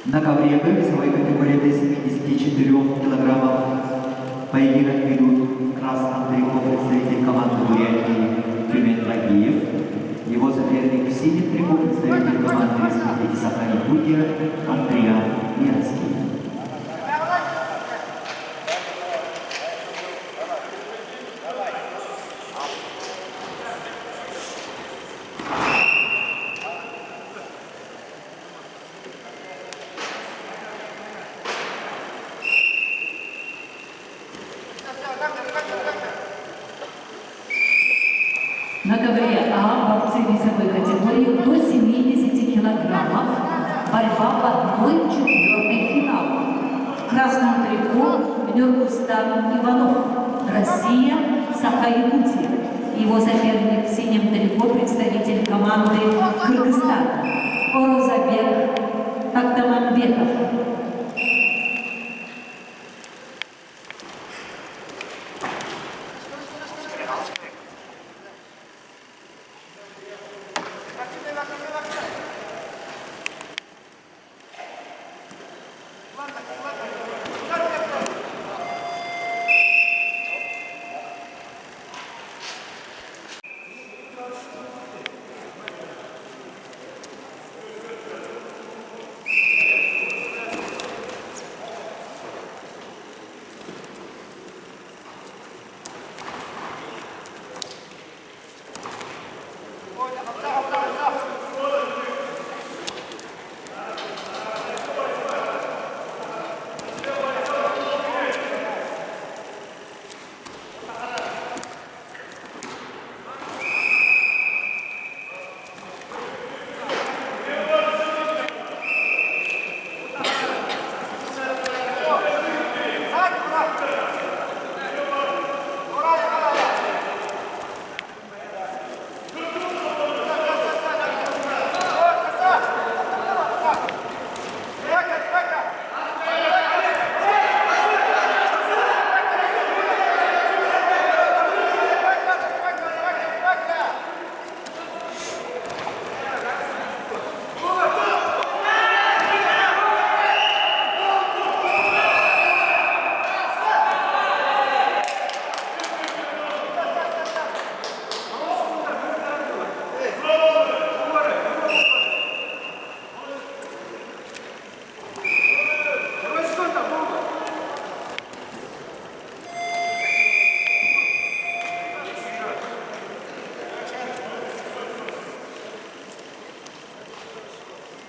На ковре Б весовой категории до 74 килограммов поединок ведут в красном трико представитель команды Бурятии Тюмень Багиев. Его соперник в синем трико представитель команды Республики Саха-Якутия Андриан Ленский. На ковре А борцы весовой категории до 70 килограммов. Борьба в 1/4 финала. В красном трико Нюркустам Иванов, Россия, Саха-Якутия. Его соперник в синем трико представитель команды Кыргызстана Орозабек Тактаманбеков.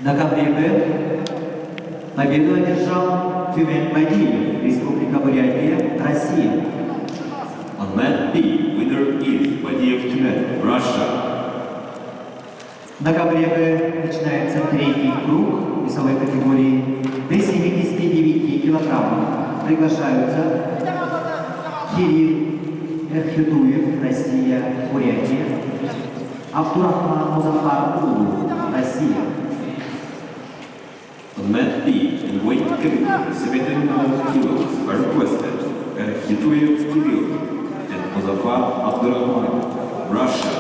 На ковре Б победу одержал Тюмень Багиев, Республика Бурятия, Россия. On mat B, winner is Bagiev Tyumen, Russia. На ковре Б начинается третий круг весовой категории до 79 килограммов. Приглашаются Кирилл Эрхютуев, Россия, Бурятия, Абдурахман Музафар Улу, Россия. On mat B, in weight category 71 kilos are requested Erhituyev Kirill and Muzaffar Abdurrahman, Russia.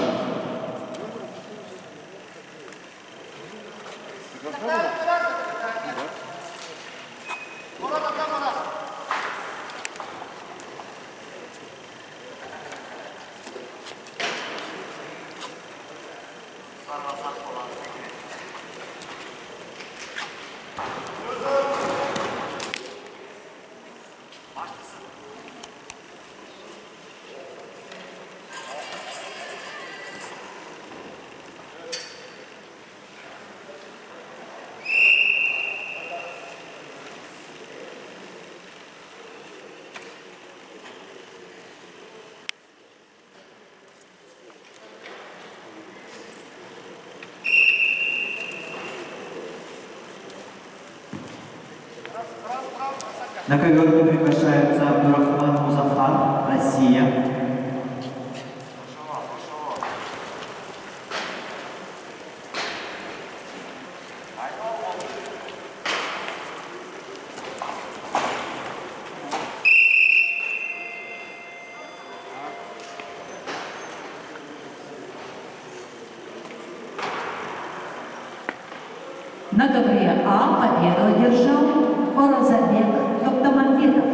На ковер приглашается Абдурахман Музафар, Россия. На ковре А победу одержал Оразабек Токтамамбетов.